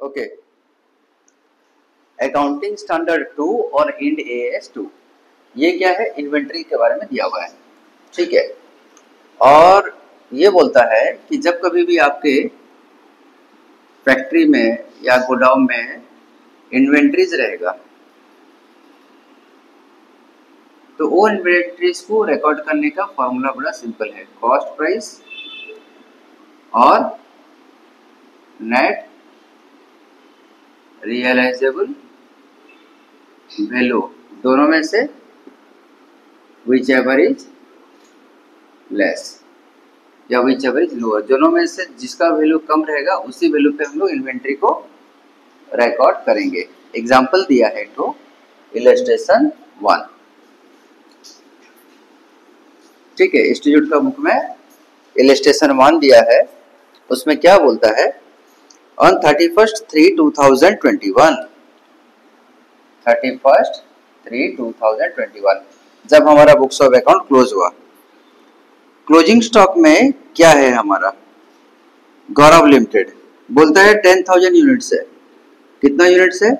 Okay, accounting standard 2 और end AS 2, ये क्या है, इन्वेंट्री के बारे में दिया हुआ है। ठीक है, और ये बोलता है कि जब कभी भी आपके फैक्ट्री में या गोडाउन में इन्वेंट्रीज रहेगा तो वो इन्वेंट्रीज को रिकॉर्ड करने का फॉर्मूला बड़ा सिंपल है, कॉस्ट प्राइस और नेट रियलाइजेबल वैल्यू, दोनों में से विच एवर इज लेस या विच एवर इज लोअर, दोनों में से जिसका वैल्यू कम रहेगा उसी वैल्यू पे हम लोग इन्वेंट्री को रिकॉर्ड करेंगे। एग्जाम्पल दिया है तो इलस्ट्रेशन 1। ठीक है, इंस्टीट्यूट का बुक में इलस्ट्रेशन 1 दिया है, उसमें क्या बोलता है, ऑन 31/3/2021 31/3/2021 जब हमारा बुक्स ऑफ अकाउंट क्लोज हुआ, क्लोजिंग स्टॉक में क्या है हमारा, गौरव लिमिटेड बोलता है 10,000 यूनिट्स है। कितना यूनिट्स है,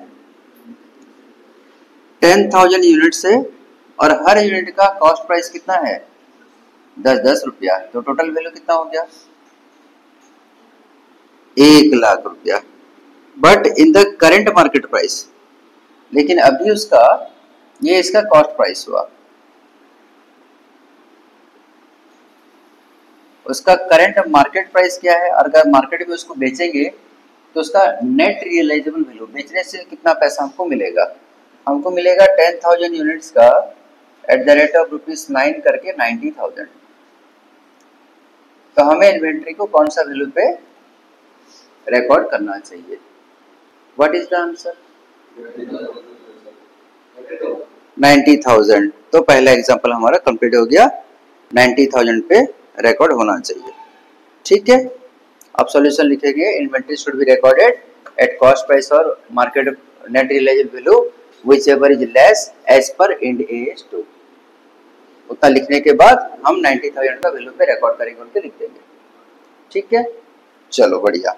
10,000 यूनिट्स है, और हर यूनिट का कॉस्ट प्राइस कितना है, 10 रुपया, तो टोटल वैल्यू कितना हो गया, 1,00,000 रुपया। But in the current market price, लेकिन अभी उसका ये इसका कॉस्ट प्राइस हुआ, उसका करंट मार्केट प्राइस क्या है, और अगर मार्केट में उसको बेचेंगे तो उसका नेट रियलाइजेबल वैल्यू, बेचने से कितना पैसा हमको मिलेगा, हमको मिलेगा 10,000 यूनिट्स का एट द रेट ऑफ ₹9 करके 90,000। तो हमें इन्वेंट्री को कौन सा वैल्यू पे रिकॉर्ड करना चाहिए, व्हाट इज द आंसर, 90,000। तो पहला एग्जांपल हमारा कंप्लीट हो गया, 90,000 पे रिकॉर्ड होना चाहिए। ठीक है, अब सॉल्यूशन लिखेंगे, inventory should be recorded at cost price और market net realisable value whichever is less as per Ind AS 2। उतना लिखने के बाद हम 90,000 का वैल्यू पे रिकॉर्ड करेंगे, उनके लिख देंगे। ठीक है, चलो बढ़िया,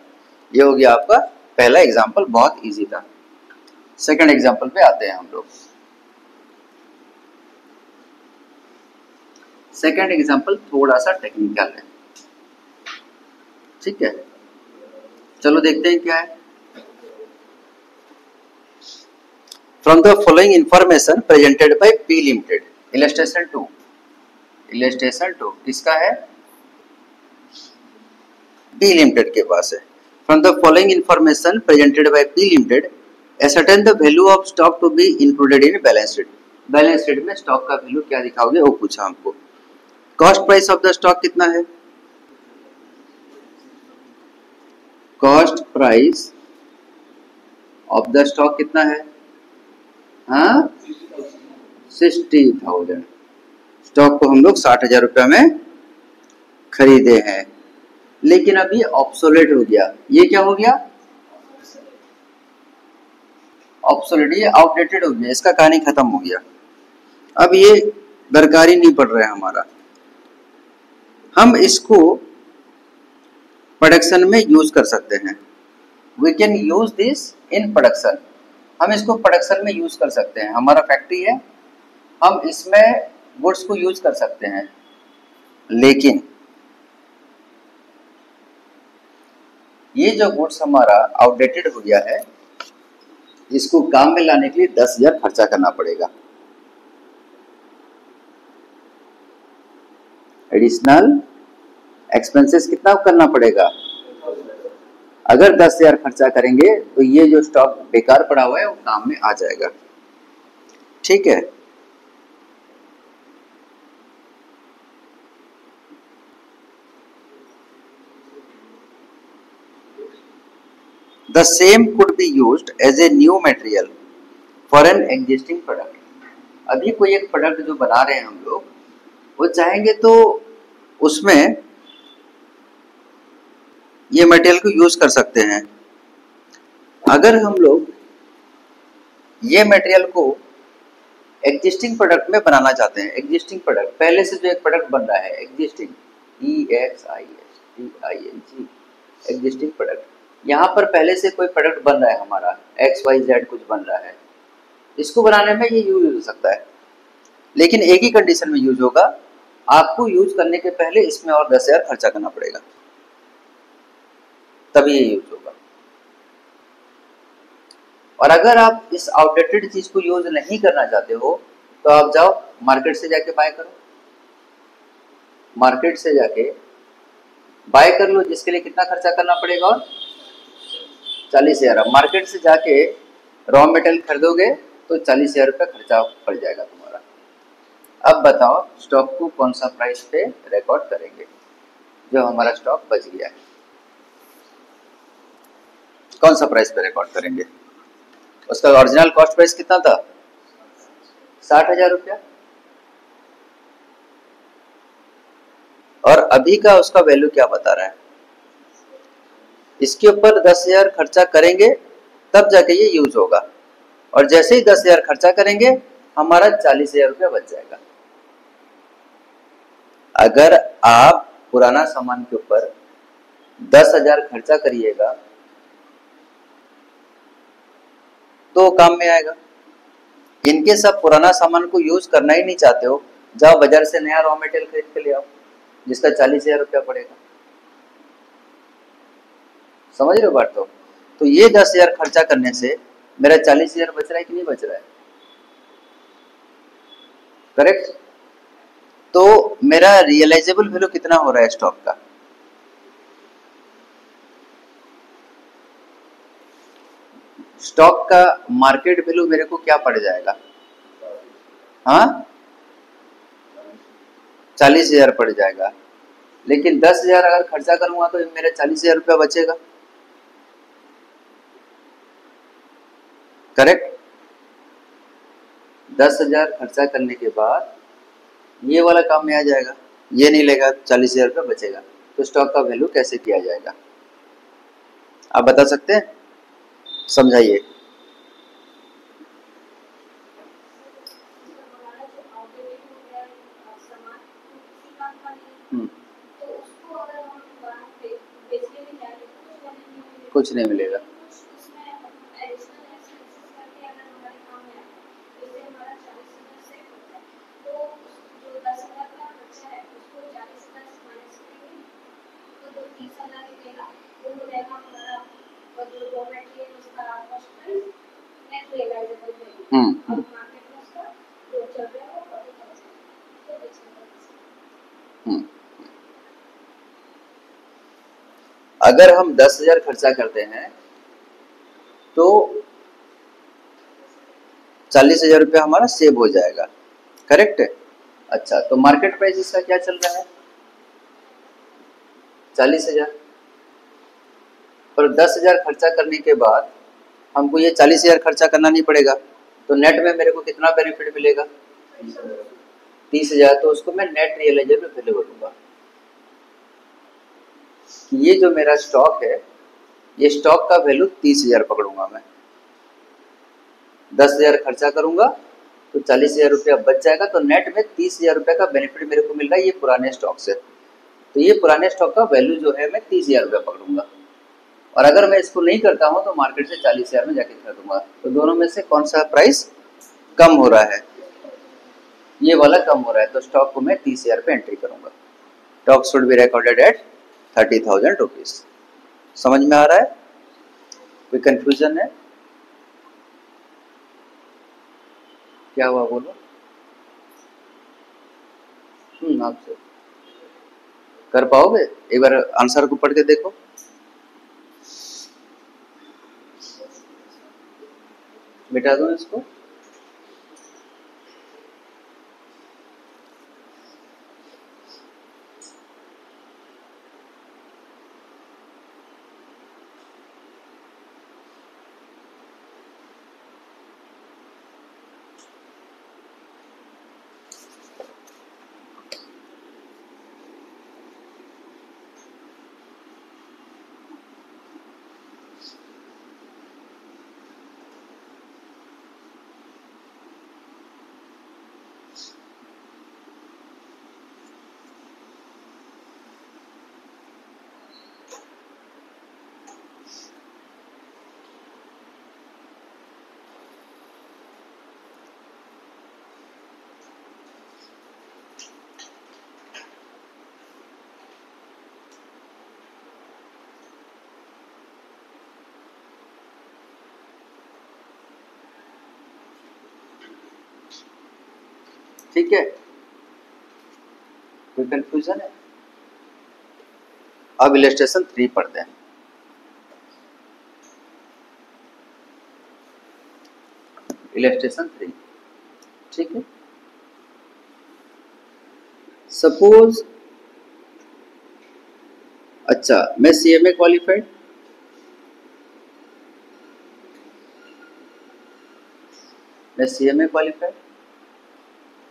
ये हो गया आपका पहला एग्जाम्पल, बहुत इजी था। सेकंड एग्जाम्पल पे आते हैं हम लोग। सेकंड एग्जाम्पल थोड़ा सा टेक्निकल है। ठीक है, चलो देखते हैं क्या है। From the following information presented by P limited, illustration 2, illustration 2 किसका है, P लिमिटेड के पास है। From the following information presented by P limited ascertain the value of stock to be included in balance sheet। Balance sheet में stock का value क्या दिखाओगे, वो पूछा हमको। Cost price of the stock कितना है, cost price of the stock कितना है, हाँ 60,000। स्टॉक को हम लोग 60,000 रुपया में खरीदे हैं, लेकिन अभी ऑब्सोलेट हो गया। ये क्या हो गया, ऑब्सोलेट, ये आउटडेटेड हो गया, इसका कहानी खत्म हो गया, अब ये दरकार ही नहीं पड़ रहा है हमारा। हम इसको प्रोडक्शन में यूज कर सकते हैं, we can use this in production, हम इसको प्रोडक्शन में यूज कर सकते हैं। हमारा फैक्ट्री है, हम इसमें गुड्स को यूज कर सकते हैं, लेकिन ये जो गुड्स हमारा आउटडेटेड हो गया है, इसको काम में लाने के लिए 10,000 खर्चा करना पड़ेगा, एडिशनल एक्सपेंसेस कितना करना पड़ेगा, अगर 10,000 खर्चा करेंगे तो ये जो स्टॉक बेकार पड़ा हुआ है वो काम में आ जाएगा। ठीक है, the same could be used as a new material for an existing product। अभी कोई एक प्रोडक्ट जो बना रहे हैं हम लोग, वो चाहेंगे तो उसमें ये मटेरियल को यूज कर सकते हैं। अगर हम लोग ये मटेरियल को एग्जिस्टिंग प्रोडक्ट में बनाना चाहते हैं, एग्जिस्टिंग प्रोडक्ट, पहले से जो एक प्रोडक्ट बन रहा है, एग्जिस्टिंग, EXISTING, एग्जिस्टिंग प्रोडक्ट, यहाँ पर पहले से कोई प्रोडक्ट बन रहा है हमारा, XYZ कुछ बन रहा है, इसको बनाने में ये यूज हो सकता है, लेकिन एक ही कंडीशन में यूज होगा, आपको यूज करने के पहले इसमें और 10,000 खर्चा करना पड़ेगा, तभी ये यूज होगा। और अगर आप इस आउटडेटेड चीज को यूज नहीं करना चाहते हो तो आप जाओ मार्केट से जाके बाय करो, मार्केट से जाके बाय कर लो, जिसके लिए कितना खर्चा करना पड़ेगा, और 40,000। मार्केट से जाके रॉ मटेरियल खरीदोगे तो 40,000 रुपया खर्चा पड़ जाएगा तुम्हारा। अब बताओ स्टॉक को कौन सा प्राइस पे रिकॉर्ड करेंगे, जो हमारा स्टॉक बच गया है, कौन सा प्राइस पे रिकॉर्ड करेंगे? उसका ओरिजिनल कॉस्ट प्राइस कितना था? 60,000 रुपया, और अभी का उसका वैल्यू क्या बता रहा है? इसके ऊपर 10,000 खर्चा करेंगे तब जाके ये यूज होगा, और जैसे ही 10,000 खर्चा करेंगे हमारा 40,000 रुपया बच जाएगा। अगर आप पुराना सामान के ऊपर 10,000 खर्चा करिएगा तो काम में आएगा। इनकेस आप पुराना सामान को यूज करना ही नहीं चाहते हो, जाओ बाजार से नया रॉ मटेरियल खरीद के ले आओ, जिसका 40,000 रुपया पड़ेगा। समझ रहे हो बात? तो ये 10,000 खर्चा करने से मेरा 40,000 बच रहा है कि नहीं बच रहा है? करेक्ट। तो मेरा रियलाइजेबल वैल्यू कितना हो रहा है स्टॉक का? स्टॉक का मार्केट वैल्यू मेरे को क्या पड़ जाएगा? हाँ, 40,000 पड़ जाएगा, लेकिन 10,000 अगर खर्चा करूंगा तो मेरा 40,000 रुपया बचेगा। करेक्ट। 10,000 खर्चा करने के बाद ये वाला काम में आ जाएगा, ये नहीं लेगा, 40,000 रुपया बचेगा। तो स्टॉक का वैल्यू कैसे किया जाएगा, आप बता सकते हैं? समझाइए। कुछ नहीं मिलेगा। अगर हम 10,000 खर्चा करते हैं तो 40,000 रुपया हमारा सेव हो जाएगा। करेक्ट है। अच्छा, तो मार्केट प्राइस इसका क्या चल रहा है? 40,000। पर 10,000 खर्चा करने के बाद हमको ये 40,000 खर्चा करना नहीं पड़ेगा, तो नेट में मेरे को कितना बेनिफिट मिलेगा? 30,000। तो उसको मैं नेट रियलाइजेबल वैल्यू बोलूंगा। ये जो मेरा स्टॉक है, ये स्टॉक का वैल्यू 30,000 पकड़ूंगा मैं। 10,000 खर्चा करूंगा तो 40,000 रुपया बच जाएगा, तो नेट में 30,000 रुपया का बेनिफिट मेरे को मिल रहा है ये पुराने स्टॉक से। तो ये पुराने स्टॉक का वैल्यू जो है मैं 30,000 रुपया पकड़ूंगा, और अगर मैं इसको नहीं करता हूं तो मार्केट से 40,000 में जाके खरीदूंगा। तो दोनों में से कौन सा प्राइस कम हो रहा है? ये वाला कम हो रहा है, तो स्टॉक को मैं 30,000 पे एंट्री करूंगा। Stock should be recorded eight 30,000 rupees. समझ में आ रहा है? कोई कंफ्यूजन है? क्या हुआ बोलो? आपसे कर पाओगे? एक बार आंसर को पढ़ के देखो। मिटा दो इसको। ठीक है, कोई कंफ्यूजन है? अब इलस्ट्रेशन 3 पढ़ते हैं। इलस्ट्रेशन 3, ठीक है। सपोज, अच्छा मैं CMA क्वालिफाइड, मैं CMA क्वालिफाइड,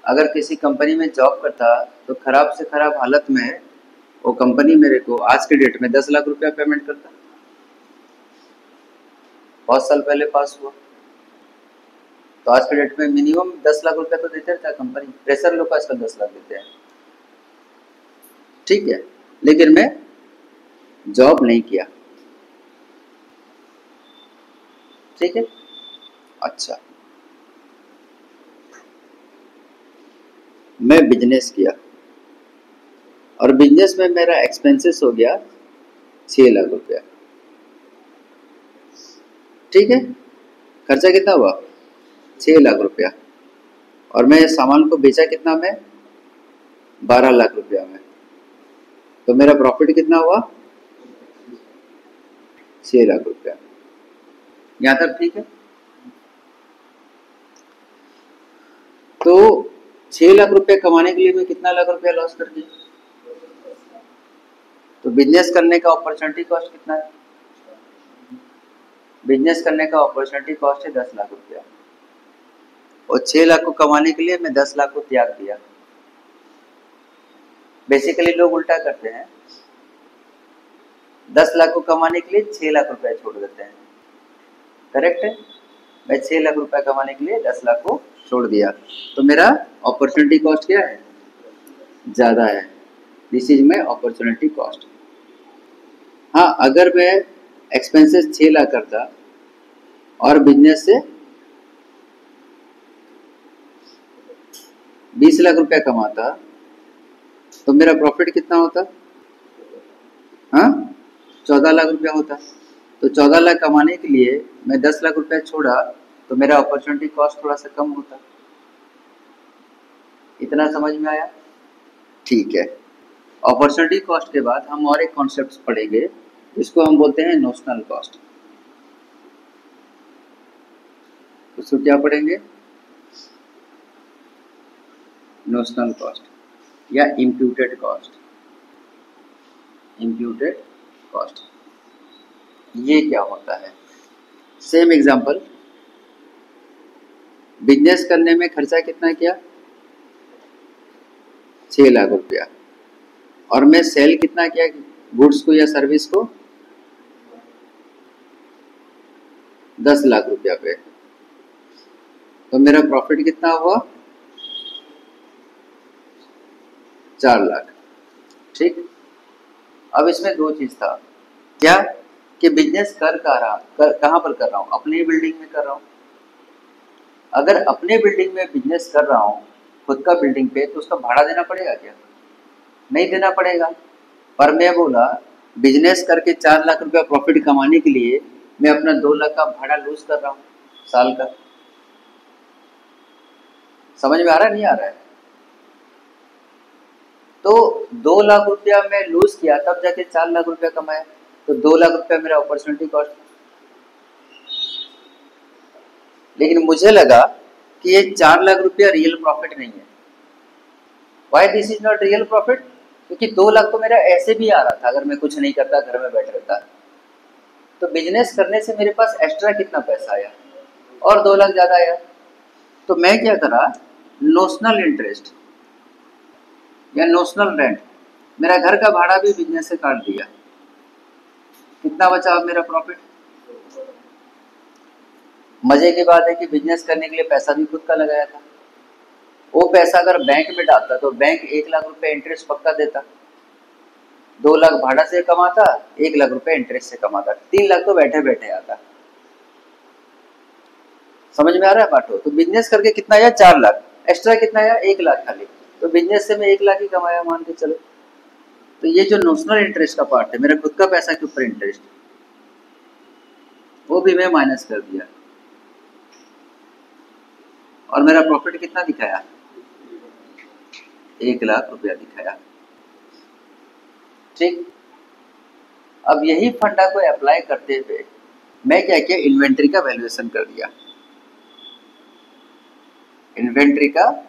अगर किसी कंपनी में जॉब करता तो खराब से खराब हालत में वो कंपनी मेरे को आज के डेट में 10 लाख रुपया पेमेंट करता। बहुत साल पहले पास हुआ तो आज के डेट में मिनिमम 10 लाख रुपया तो देते था कंपनी। प्रेशर लोग आजकल 10 लाख देते हैं, ठीक है। लेकिन मैं जॉब नहीं किया, ठीक है। अच्छा, मैं बिजनेस किया और बिजनेस में मेरा एक्सपेंसेस हो गया 6 लाख रुपया, ठीक है। खर्चा कितना हुआ? 6 लाख रुपया। और मैं सामान को बेचा कितना में? 12 लाख रुपया में। तो मेरा प्रॉफिट कितना हुआ? 6 लाख रुपया। यहाँ तक ठीक है। तो 6 लाख रुपया कमाने के लिए मैं कितना लाख रुपया लॉस कर दिया? तो बिजनेस करने का अपॉर्चुनिटी कॉस्ट कितना है? बिजनेस करने का अपॉर्चुनिटी कॉस्ट है 10 लाख रुपया, और 6 लाख को कमाने के लिए मैं 10 लाख को त्याग दिया। बेसिकली लोग उल्टा करते हैं, 10 लाख को कमाने के लिए 6 लाख रुपया छोड़ देते हैं, करेक्ट है। मैं 6 लाख रुपया कमाने के लिए 10 लाख को छोड़ दिया, तो मेरा अपॉर्चुनिटी कॉस्ट क्या है? ज्यादा है। This is my opportunity cost. हाँ, अगर मैं एक्सपेंसेस 6 लाख करता और बिजनेस से 20 लाख रुपया कमाता तो मेरा प्रॉफिट कितना होता? हाँ, 14 लाख रुपया होता। तो 14 लाख कमाने के लिए मैं 10 लाख रुपया छोड़ा तो मेरा अपॉर्चुनिटी कॉस्ट थोड़ा सा कम होता। इतना समझ में आया? ठीक है। अपॉर्चुनिटी कॉस्ट के बाद हम और एक कॉन्सेप्ट पढ़ेंगे, इसको हम बोलते हैं नोशनल कॉस्ट। उसको क्या पढ़ेंगे? नोशनल कॉस्ट या इम्प्यूटेड कॉस्ट। इम्प्यूटेड कॉस्ट ये क्या होता है? सेम एग्जांपल, बिजनेस करने में खर्चा कितना किया? 6 लाख रुपया, और मैं सेल कितना किया गुड्स को या सर्विस को? 10 लाख रुपया पे। तो मेरा प्रॉफिट कितना हुआ? 4 लाख, ठीक। अब इसमें दो चीज था, क्या कि बिजनेस कहाँ पर कर रहा हूँ? अपनी बिल्डिंग में कर रहा हूँ। अगर अपने बिल्डिंग में बिजनेस कर रहा हूँ खुद का बिल्डिंग पे, तो उसका भाड़ा देना पड़ेगा क्या? नहीं देना पड़ेगा। पर मैं बोला बिजनेस करके 4 लाख रुपया प्रॉफिट कमाने के लिए मैं अपना 2 लाख का भाड़ा लूज कर रहा हूँ साल का। समझ में आ रहा है नहीं आ रहा है? तो 2 लाख रुपया मैं लूज किया तब जाके 4 लाख रुपया कमाया, तो 2 लाख रुपया मेरा अपॉर्चुनिटी कॉस्ट। लेकिन मुझे लगा कि ये 4 लाख रुपया रियल प्रॉफिट नहीं है। Why this is not real profit? क्योंकि 2 लाख तो मेरा ऐसे भी आ रहा था अगर मैं कुछ नहीं करता, घर में बैठ रहता। तो बिजनेस करने से मेरे पास एक्स्ट्रा कितना पैसा आया? और 2 लाख ज्यादा आया। तो मैं क्या करा, नोशनल इंटरेस्ट या नोशनल रेंट, मेरा घर का भाड़ा भी बिजनेस से काट दिया। कितना बचा अब मेरा प्रॉफिट? मजे की बात है कि बिजनेस करने के लिए पैसा भी खुद का लगाया था। वो पैसा अगर बैंक में डालता तो बैंक 1 लाख रुपए इंटरेस्ट पक्का देता, 2 लाख भाड़ा से कमाता, 1 लाख रुपए इंटरेस्ट से कमाता, 3 लाख तो बैठे बैठे आता। समझ में आ रहा है बाटो? तो बिजनेस करके कितना आया? 4 लाख। एक्स्ट्रा कितना आया? 1 लाख खाली। तो बिजनेस से मैं 1 लाख ही कमाया मान के चलो। तो ये जो नोशनल इंटरेस्ट का पार्ट है, मेरा खुद का पैसा के ऊपर इंटरेस्ट, वो भी मैं माइनस कर दिया। और मेरा प्रॉफिट कितना दिखाया? 1,00,000 दिखाया। ठीक, अब यही फंडा को अप्लाई करते हुए मैं क्या किया, इन्वेंट्री का वैल्यूएशन कर दिया। इन्वेंट्री का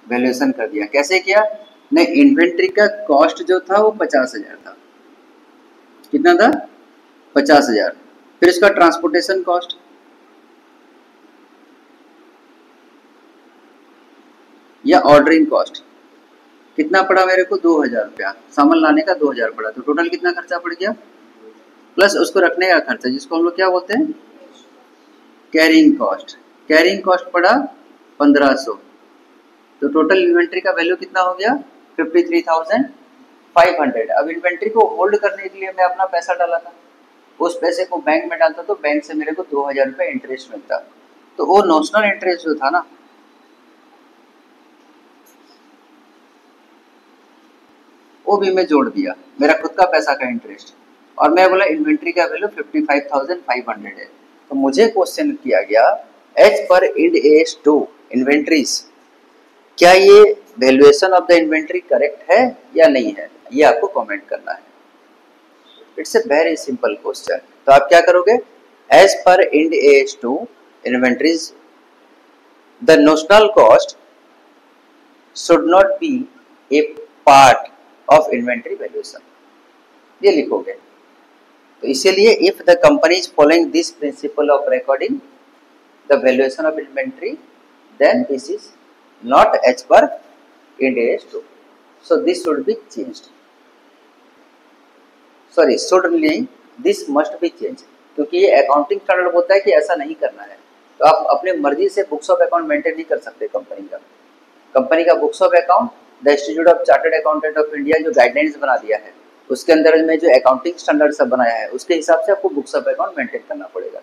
वैल्यूएशन कर दिया। कैसे किया? नहीं, इन्वेंट्री का कॉस्ट जो था वो 50,000 था। कितना था? 50,000। फिर इसका ट्रांसपोर्टेशन कॉस्ट या ऑर्डरिंग कॉस्ट कितना पड़ा मेरे को? 2,000 रुपया। सामान लाने का 2,000 पड़ा, तो टोटल कितना खर्चा पड़ गया? प्लस उसको रखने का खर्चा, जिसको हम लोग क्या बोलते हैं? Carrying cost. कैरिंग कॉस्ट पड़ा 1,500। तो टोटल इन्वेंट्री का वैल्यू कितना हो गया? 53,500। अब इन्वेंट्री को होल्ड करने के लिए मैं अपना पैसा डाला था, उस पैसे को बैंक में डालता तो बैंक से मेरे को 2,000 रुपये इंटरेस्ट मिलता। तो वो नोशनल इंटरेस्ट जो था ना, वो भी मैं जोड़ दिया, मेरा खुद का पैसा का इंटरेस्ट। और मैं बोला इन्वेंट्री का वैल्यू 55,500 है। तो मुझे क्वेश्चन किया गया as per Ind AS 2 inventories, क्या ये valuation of the inventory correct है या नहीं है, ये आपको कमेंट करना है। It's a very simple question. तो आप क्या करोगे? As per Ind AS 2 inventories the notional cost should not be a part of inventory valuation, ये लिखोगे। तो इसीलिए if the company is following this principle of recording the valuation of inventory then this is not as per Ind AS 2, so this should be changed. Sorry, should नहीं, this must be change, क्योंकि ये accounting standard होता है कि ऐसा नहीं करना है। तो आप अपने मर्जी से बुक्स ऑफ अकाउंट मेंटेन नहीं कर सकते। कंपनी का books of account the institute of chartered accountant of India जो गाइडलाइंस बना दिया है, उसके अंदर में जो अकाउंटिंग स्टैंडर्ड सब बनाया है, उसके हिसाब से आपको बुक्स ऑफ अकाउंट मेंटेन करना पड़ेगा।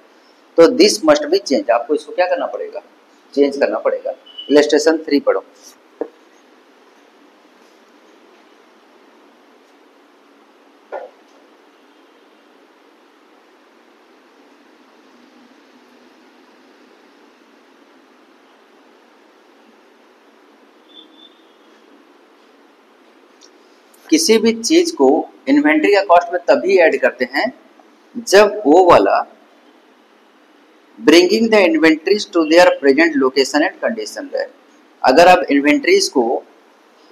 तो दिस मस्ट बी चेंज, आपको इसको क्या करना पड़ेगा? चेंज करना पड़ेगा। इलस्ट्रेशन 3 पढ़ो। किसी भी चीज को इन्वेंट्री का कॉस्ट में तभी ऐड करते हैं जब वो वाला bringing the inventories to their present location and condition है। अगर आप इन्वेंट्रीज को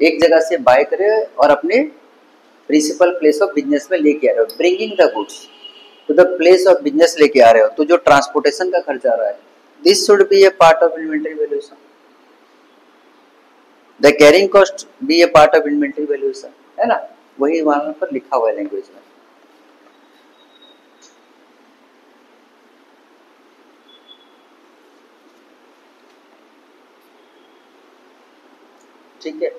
एक जगह से बाय करे और अपने प्रिंसिपल प्लेस ऑफ बिजनेस में लेके आ रहे हो, bringing the goods to the place of business लेके आ रहे हो, तो जो ट्रांसपोर्टेशन का खर्चा आ रहा है, this should be a part of inventory valuation. The carrying cost be a part of inventory valuation, है ना? वही वहां पर लिखा हुआ है लैंग्वेज में। ठीक है,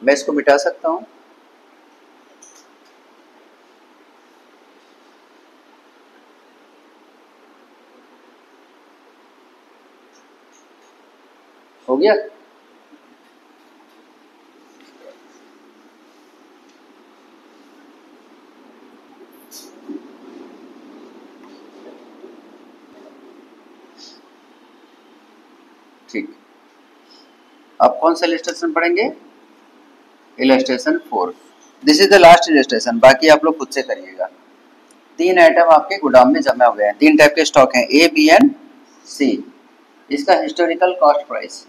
मैं इसको मिटा सकता हूं। हो गया? ठीक, अब कौन सा इलस्ट्रेशन पढ़ेंगे? Illustration 4। This is the last illustration, बाकी आप लोग खुद से करिएगा। 3 आइटम आपके गोदाम में जमा हुए हैं, 3 टाइप के स्टॉक हैं, ए, बी एंड सी। इसका हिस्टोरिकल कॉस्ट प्राइस,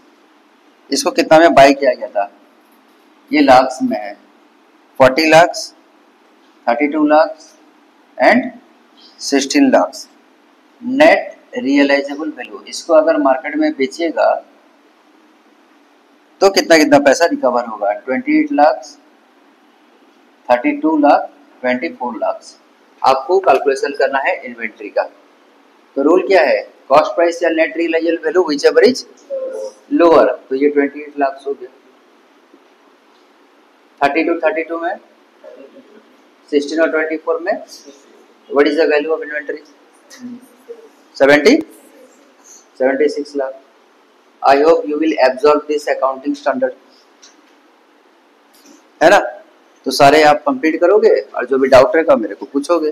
इसको कितना में बाय किया गया था, ये लाख्स में है। 40 lakh, 32 lakh and 16 lakh. Net realisable value, इसको अगर मार्केट में बेचिएगा तो कितना कितना पैसा रिकवर होगा? 28 लाख, 32 लाख, 24 लाख। आपको कैलकुलेशन करना है इन्वेंट्री का। तो रूल क्या है? कॉस्ट प्राइस या net realisable value whichever is lower. तो ये 28 लाख हो गया। 32 में, 16 और 24 में what is the value of inventory? 76 lakh. I hope you will absorb this accounting standard, है ना? तो सारे आप कंप्लीट करोगे और जो भी डाउट रहेगा मेरे को पूछोगे।